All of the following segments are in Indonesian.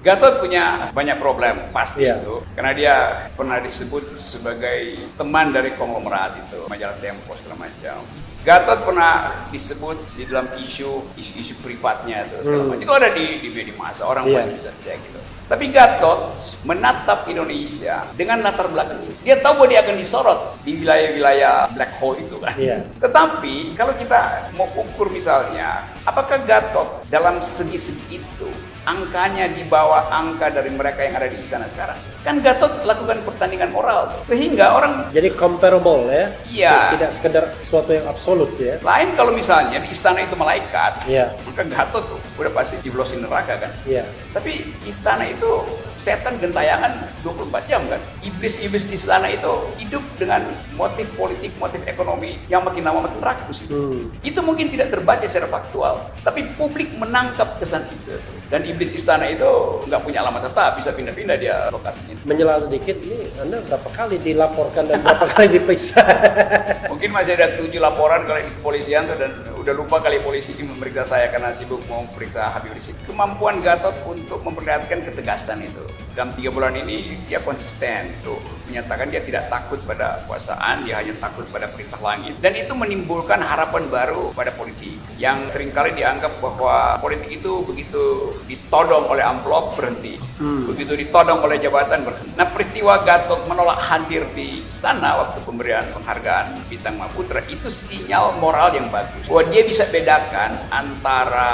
Gatot punya banyak problem pasti Iya. itu karena dia pernah disebut sebagai teman dari konglomerat itu majalah Tempo segala macam. Gatot pernah disebut di dalam isu privatnya itu segala macam. Itu ada di media massa, orang Iya. pasti bisa cek gitu. Tapi Gatot menatap Indonesia dengan latar belakang ini. Dia tahu bahwa dia akan disorot di wilayah-wilayah black hole itu kan. Iya. Tetapi kalau kita mau ukur misalnya, apakah Gatot dalam segi-segi itu angkanya di bawah angka dari mereka yang ada di istana sekarang? Kan Gatot lakukan pertandingan moral sehingga orang Jadi comparable ya. Iya. Tidak sekedar sesuatu yang absolut ya. lain kalau misalnya di istana itu malaikat, Iya. maka Gatot tuh udah pasti jeblosin neraka kan. Iya. Tapi istana itu setan gentayangan 24 jam kan. Iblis-iblis di istana itu hidup dengan motif politik, motif ekonomi yang makin lama makin rakus itu. Itu mungkin tidak terbaca secara faktual, tapi publik menangkap kesan itu. Dan iblis istana itu nggak punya alamat tetap, bisa pindah-pindah dia lokasinya. Menyela sedikit, ini Anda berapa kali dilaporkan dan berapa kali diperiksa? Mungkin masih ada 7 laporan kali di kepolisian tuh, dan udah lupa kali polisi ini memeriksa saya karena sibuk mau periksa Habib Rizik. Kemampuan Gatot untuk memperlihatkan ketegasan itu. Dalam 3 bulan ini dia konsisten tuh menyatakan dia tidak takut pada kekuasaan, dia hanya takut pada perintah langit. Dan itu menimbulkan harapan baru pada politik yang seringkali dianggap bahwa politik itu begitu ditodong oleh amplop berhenti, begitu ditodong oleh jabatan berhenti. Nah, peristiwa Gatot menolak hadir di istana waktu pemberian penghargaan Bintang Mahaputra itu sinyal moral yang bagus bahwa dia bisa bedakan antara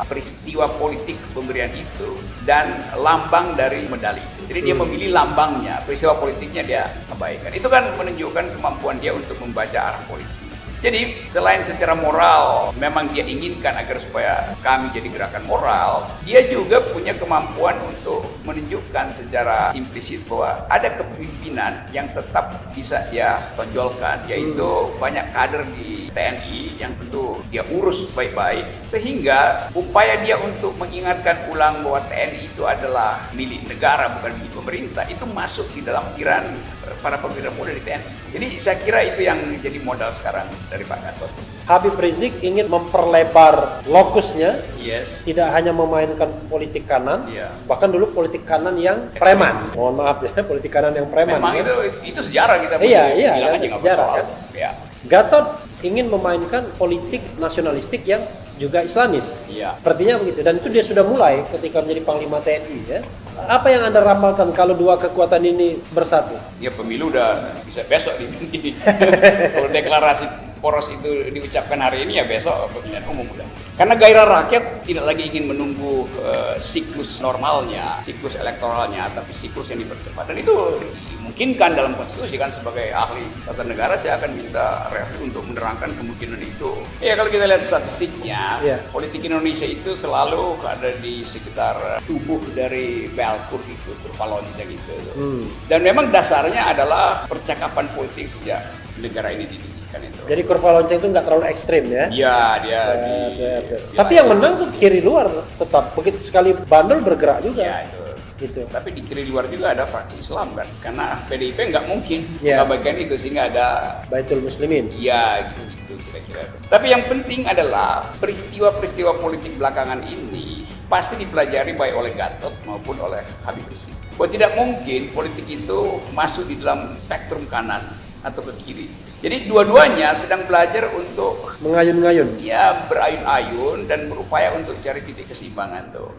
peristiwa politik pemberian itu dan lambang dari medali itu. Jadi dia memilih lambangnya, peristiwa politiknya dia abaikan. Itu kan menunjukkan kemampuan dia untuk membaca arah politik. Jadi selain secara moral memang dia inginkan agar supaya kami jadi gerakan moral, dia juga punya kemampuan untuk menunjukkan secara implisit bahwa ada kepemimpinan yang tetap bisa dia tonjolkan, yaitu banyak kader di TNI yang tentu dia urus baik-baik, sehingga upaya dia untuk mengingatkan ulang bahwa TNI itu adalah milik negara bukan milik pemerintah itu masuk di dalam pikiran para perwira muda di TNI. Jadi saya kira itu yang jadi modal sekarang dari Pak Gatot. Habib Rizik ingin memperlebar lokusnya, Yes. tidak hanya memainkan politik kanan, Iya. bahkan dulu politik kanan yang preman. Mohon maaf ya, politik kanan yang preman. Memang ya. itu sejarah kita. Iya, boleh iya, bilang kan, aja nggak sejarah, bersoal. kan. Ya. Gatot ingin memainkan politik nasionalistik yang juga Islamis. Iya. Sepertinya begitu. Dan itu dia sudah mulai ketika menjadi Panglima TNI. Ya. Apa yang Anda ramalkan kalau dua kekuatan ini bersatu? Ya pemilu udah bisa besok di kalau deklarasi poros itu diucapkan hari ini ya besok pemilihan umum udah. Karena gairah rakyat tidak lagi ingin menunggu siklus normalnya, siklus elektoralnya, tapi siklus yang dipercepat. Dan itu dimungkinkan dalam konstitusi kan. Sebagai ahli tata negara saya akan minta refli untuk menerangkan kemungkinan itu. Ya kalau kita lihat statistiknya, Iya. politik Indonesia itu selalu ada di sekitar tubuh dari bell curve itu, kurva lonceng itu. Dan memang dasarnya adalah percakapan politik sejak negara ini didirikan itu. Jadi kurva lonceng itu nggak terlalu ekstrim ya? Iya, dia Tapi yang menang tuh kiri luar tetap. Begitu sekali bandel bergerak juga. ya itu. Gitu. Tapi di kiri luar juga ada fraksi Islam kan, karena PDIP nggak mungkin Ya. mengabaikan itu sehingga ada Baitul Muslimin. iya gitu kira-kira. Tapi yang penting adalah peristiwa-peristiwa politik belakangan ini pasti dipelajari baik oleh Gatot maupun oleh Habib Rizik. Bahwa tidak mungkin politik itu masuk di dalam spektrum kanan atau ke kiri. Jadi dua-duanya sedang belajar untuk Mengayun-ngayun. ya berayun-ayun dan berupaya untuk cari titik keseimbangan tuh.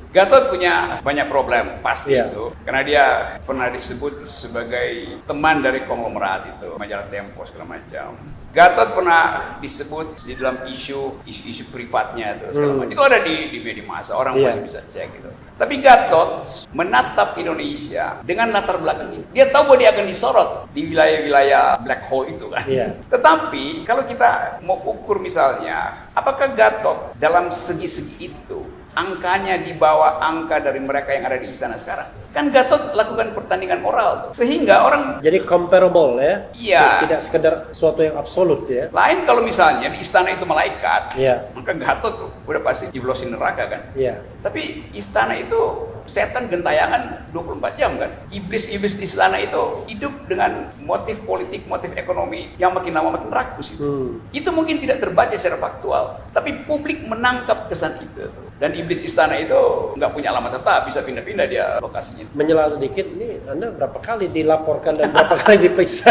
Gatot punya banyak problem pasti Iya. itu, karena dia pernah disebut sebagai teman dari konglomerat itu, majalah Tempo segala macam. Gatot pernah disebut di dalam isu privatnya itu segala macam. Itu ada di media massa, orang Iya. masih bisa cek gitu. Tapi Gatot menatap Indonesia dengan latar belakang ini. Dia tahu bahwa dia akan disorot di wilayah-wilayah black hole itu kan. Iya. Tetapi kalau kita mau ukur misalnya, apakah Gatot dalam segi-segi itu angkanya di bawah angka dari mereka yang ada di istana sekarang? Kan Gatot lakukan pertandingan moral tuh. Sehingga orang Jadi comparable ya. Iya. Tidak sekedar sesuatu yang absolut ya. lain kalau misalnya di istana itu malaikat, Iya. maka Gatot tuh udah pasti jeblosin neraka kan. Iya. Tapi istana itu setan gentayangan 24 jam kan. Iblis-iblis di istana itu hidup dengan motif politik, motif ekonomi yang makin lama makin rakus itu. Itu mungkin tidak terbaca secara faktual, tapi publik menangkap kesan itu. Dan iblis istana itu nggak punya alamat tetap, bisa pindah-pindah dia lokasinya. Menyela sedikit, ini Anda berapa kali dilaporkan dan berapa kali diperiksa?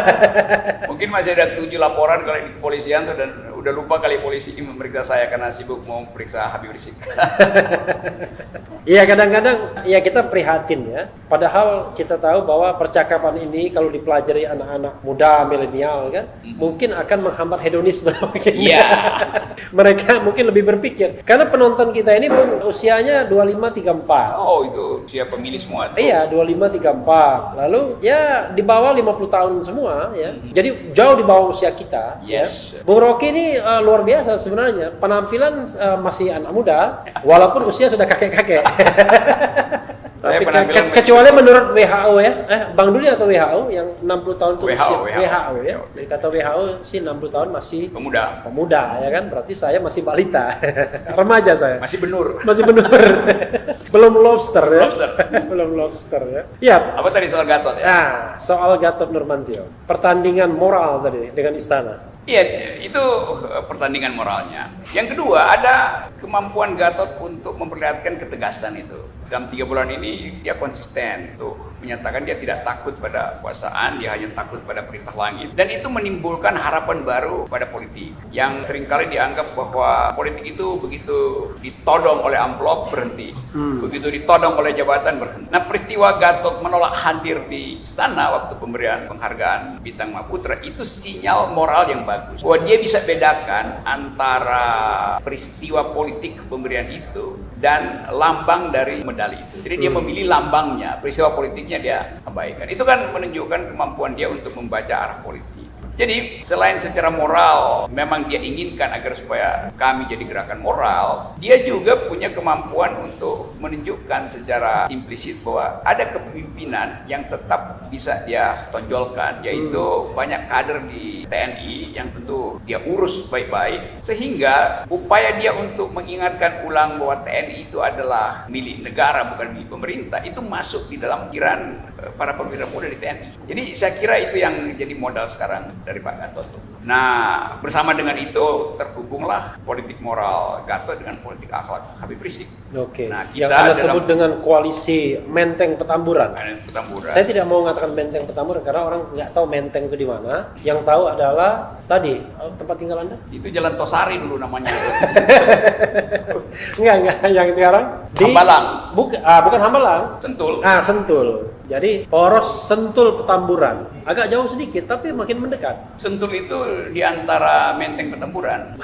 Mungkin masih ada 7 laporan kali di kepolisian tuh, dan udah lupa kali polisi ini memeriksa saya karena sibuk mau periksa Habib Rizik. Iya, kadang-kadang ya kita prihatin ya. Padahal kita tahu bahwa percakapan ini kalau dipelajari anak-anak muda milenial kan, mungkin akan menghambat hedonisme mungkin. Iya. Mereka mungkin lebih berpikir. Karena penonton kita ini pun usianya 25-34. Oh, itu siapa pemilih semua tuh. Iya, 25-34. Lalu ya di bawah 50 tahun semua ya. Jadi jauh di bawah usia kita. Yes. Ya. Bung Rocky ini luar biasa sebenarnya. Penampilan masih anak muda, walaupun usia sudah kakek-kakek. Saya Tapi penampilan masih kecuali menurut WHO ya, Bang Duli atau WHO yang 60 tahun itu WHO, usia WHO ya. Dari kata WHO sih 60 tahun masih pemuda, ya kan, berarti saya masih balita. Remaja saya. masih benur. Masih benar. Belum lobster ya. Lobster. Belum lobster ya. Iya. Apa tadi soal Gatot ya? Nah, soal Gatot Nurmantio. Pertandingan moral tadi dengan istana. Iya, itu pertandingan moralnya. Yang kedua, ada kemampuan Gatot untuk memperlihatkan ketegasan itu. Dalam 3 bulan ini dia konsisten tuh menyatakan dia tidak takut pada kekuasaan, dia hanya takut pada perintah langit. Dan itu menimbulkan harapan baru pada politik yang seringkali dianggap bahwa politik itu begitu ditodong oleh amplop berhenti, begitu ditodong oleh jabatan berhenti. Nah, peristiwa Gatot menolak hadir di istana waktu pemberian penghargaan Bintang Mahaputra itu sinyal moral yang bagus, bahwa dia bisa bedakan antara peristiwa politik pemberian itu dan lambang dari medali itu. Jadi dia memilih lambangnya, peristiwa politiknya dia abaikan. Itu kan menunjukkan kemampuan dia untuk membaca arah politik. Jadi selain secara moral memang dia inginkan agar supaya kami jadi gerakan moral, dia juga punya kemampuan untuk menunjukkan secara implisit bahwa ada kepemimpinan yang tetap bisa dia tonjolkan, yaitu banyak kader di TNI yang tentu dia urus baik-baik, sehingga upaya dia untuk mengingatkan ulang bahwa TNI itu adalah milik negara bukan milik pemerintah itu masuk di dalam pikiran para perwira muda di TNI. Jadi saya kira itu yang jadi modal sekarang dari Pak Gatot. Nah, bersama dengan itu terhubunglah politik moral Gatot dengan politik akhlak Habib Rizik. Oke. Nah, Yang kita Anda dalam sebut dengan koalisi Menteng Petamburan. Petamburan. Saya tidak mau mengatakan Menteng Petamburan karena orang nggak tahu Menteng itu di mana. Yang tahu adalah tadi tempat tinggal Anda. Itu Jalan Tosari dulu namanya. Enggak, yang sekarang di Hambalang. Bukan Hambalang. Sentul. Sentul. Jadi poros Sentul Petamburan. Agak jauh sedikit tapi makin mendekat. Sentul itu di antara Menteng Petamburan.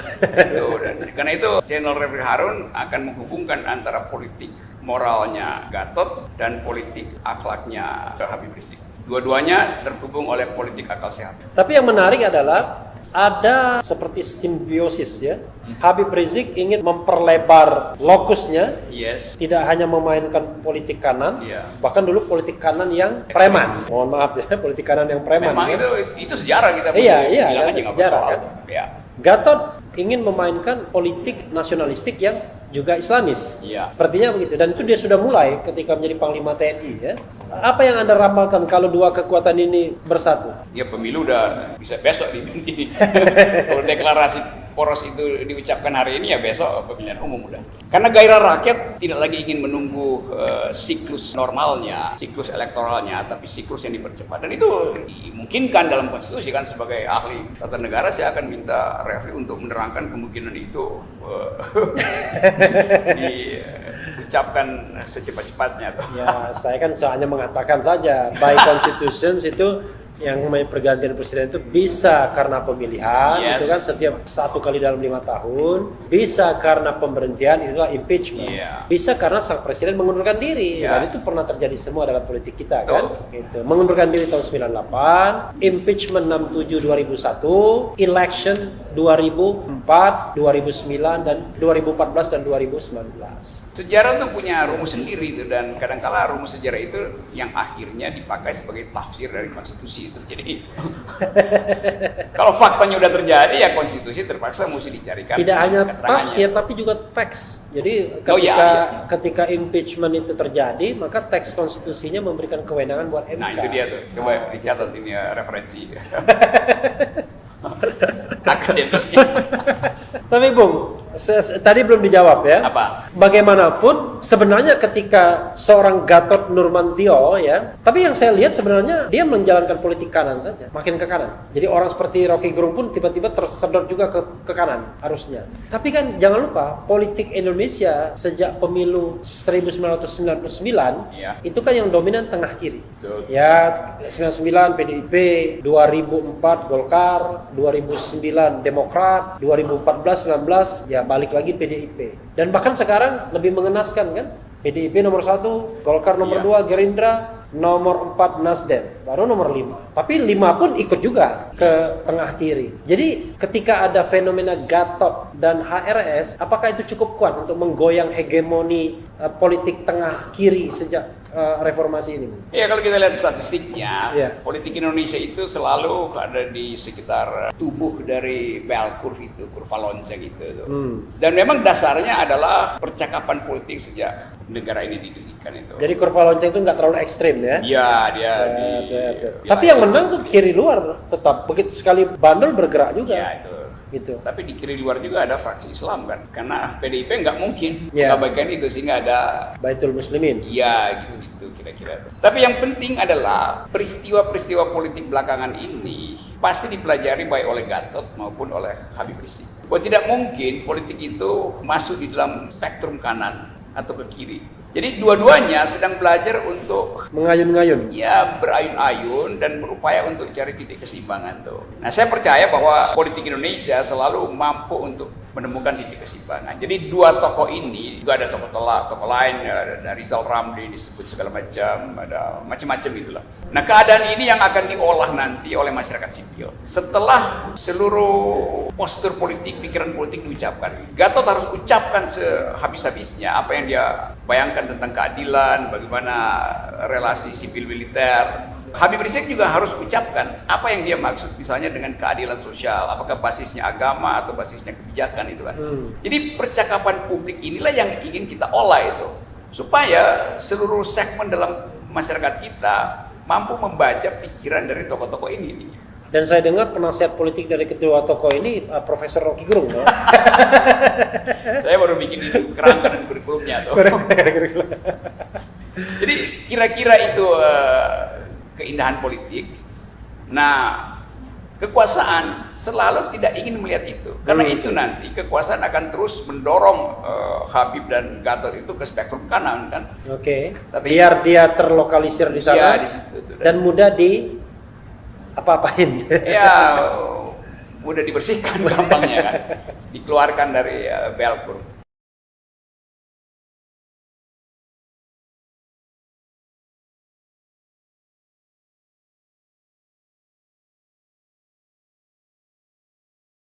Tuh, dan karena itu channel Refri Harun akan menghubungkan antara politik moralnya Gatot dan politik akhlaknya Habib Rizik. Dua-duanya terhubung oleh politik akal sehat. Tapi yang menarik adalah ada seperti simbiosis ya. Habib Rizik ingin memperlebar lokusnya, Yes. tidak hanya memainkan politik kanan, Iya. bahkan dulu politik kanan yang preman. Mohon maaf ya, politik kanan yang preman. Memang ya. itu sejarah kita. Iya, bilang kan, aja nggak sejarah bersoal. kan. Ya. Gatot ingin memainkan politik nasionalistik yang juga Islamis. Iya. Sepertinya begitu. Dan itu dia sudah mulai ketika menjadi Panglima TNI ya. Apa yang Anda ramalkan kalau dua kekuatan ini bersatu? Ya pemilu udah bisa besok di kalau deklarasi poros itu diucapkan hari ini ya besok pemilihan umum udah. Karena gairah rakyat tidak lagi ingin menunggu siklus normalnya, siklus elektoralnya, tapi siklus yang dipercepat. Dan itu dimungkinkan dalam konstitusi kan. Sebagai ahli tata negara saya akan minta Refli untuk menerangkan kemungkinan itu diucapkan secepat-cepatnya. Ya, saya kan hanya mengatakan saja by constitutions itu yang namanya pergantian presiden itu bisa karena pemilihan, Yes. itu kan setiap 1 kali dalam 5 tahun, bisa karena pemberhentian, itulah impeachment, Yeah. bisa karena sang presiden mengundurkan diri, Yeah. dan itu pernah terjadi semua dalam politik kita Betul. kan, gitu. Mengundurkan diri tahun 98, impeachment 67 2001, election 2004, 2009 dan 2014 dan 2019. Sejarah tuh punya rumus sendiri itu, dan kadangkala rumus sejarah itu yang akhirnya dipakai sebagai tafsir dari konstitusi itu. Jadi kalau faktanya udah terjadi ya konstitusi terpaksa mesti dicarikan Tidak hanya keterangannya. tafsir tapi juga teks. Jadi ketika Oh, iya. ketika impeachment itu terjadi, maka teks konstitusinya memberikan kewenangan buat MK. Nah itu dia tuh, coba dicatat ini ya, referensi akademisnya. Tapi Bung, tadi belum dijawab ya. Apa? Bagaimanapun sebenarnya ketika seorang Gatot Nurmantio ya, tapi yang saya lihat sebenarnya dia menjalankan politik kanan saja, makin ke kanan. Jadi orang seperti Rocky Gerung pun tiba-tiba tersedot juga ke kanan harusnya. Tapi kan jangan lupa politik Indonesia sejak pemilu 1999 Iya. itu kan yang dominan tengah kiri. Betul. Ya 99 PDIP, 2004 Golkar, 2009 Demokrat, 2014 19 ya balik lagi PDIP. Dan bahkan sekarang lebih mengenaskan kan? PDIP nomor 1, Golkar nomor Iya. 2, Gerindra nomor 4 Nasdem, baru nomor 5. Tapi 5 pun ikut juga ke tengah kiri. Jadi ketika ada fenomena Gatot dan HRS, apakah itu cukup kuat untuk menggoyang hegemoni politik tengah kiri sejak reformasi ini? Ya kalau kita lihat statistiknya, Iya. politik Indonesia itu selalu ada di sekitar tubuh dari bell curve itu, kurva lonceng itu. Dan memang dasarnya adalah percakapan politik sejak negara ini didirikan itu. Jadi kurva lonceng itu nggak terlalu ekstrim ya? Iya, dia di Tapi yang menang tuh kiri luar tetap. Begitu sekali bandel bergerak juga. ya itu. Gitu. Tapi di kiri luar juga ada fraksi Islam kan, karena PDIP nggak mungkin Ya. mengabaikan itu sehingga ada Baitul Muslimin. iya gitu-gitu kira-kira. Tapi yang penting adalah peristiwa-peristiwa politik belakangan ini pasti dipelajari baik oleh Gatot maupun oleh Habib Rizik. Bahwa tidak mungkin politik itu masuk di dalam spektrum kanan atau ke kiri. Jadi dua-duanya sedang belajar untuk Mengayun-ngayun. ya berayun-ayun dan berupaya untuk cari titik keseimbangan tuh. Nah saya percaya bahwa politik Indonesia selalu mampu untuk menemukan titik keseimbangan. Jadi dua tokoh ini juga ada tokoh lain, ada Rizal Ramli disebut segala macam, ada macam-macam itulah. Nah keadaan ini yang akan diolah nanti oleh masyarakat sipil. Setelah seluruh postur politik, pikiran politik diucapkan, Gatot harus ucapkan sehabis-habisnya apa yang dia bayangkan tentang keadilan, bagaimana relasi sipil militer. Habib Rizik juga harus ucapkan apa yang dia maksud misalnya dengan keadilan sosial, apakah basisnya agama atau basisnya kebijakan itu kan. Jadi percakapan publik inilah yang ingin kita olah itu, supaya seluruh segmen dalam masyarakat kita mampu membaca pikiran dari tokoh-tokoh ini. Dan saya dengar penasihat politik dari kedua tokoh ini Profesor Rocky Gerung. No? Saya baru bikin itu kerangka dan kurikulumnya tuh. Jadi kira-kira itu keindahan politik. Nah, kekuasaan selalu tidak ingin melihat itu. Karena itu nanti kekuasaan akan terus mendorong Habib dan Gatot itu ke spektrum kanan kan. Oke. Tapi- Biar dia terlokalisir di sana Iya, di situ tuh. dan mudah di apa-apain. Ya, mudah dibersihkan gampangnya kan. Dikeluarkan dari bell curve.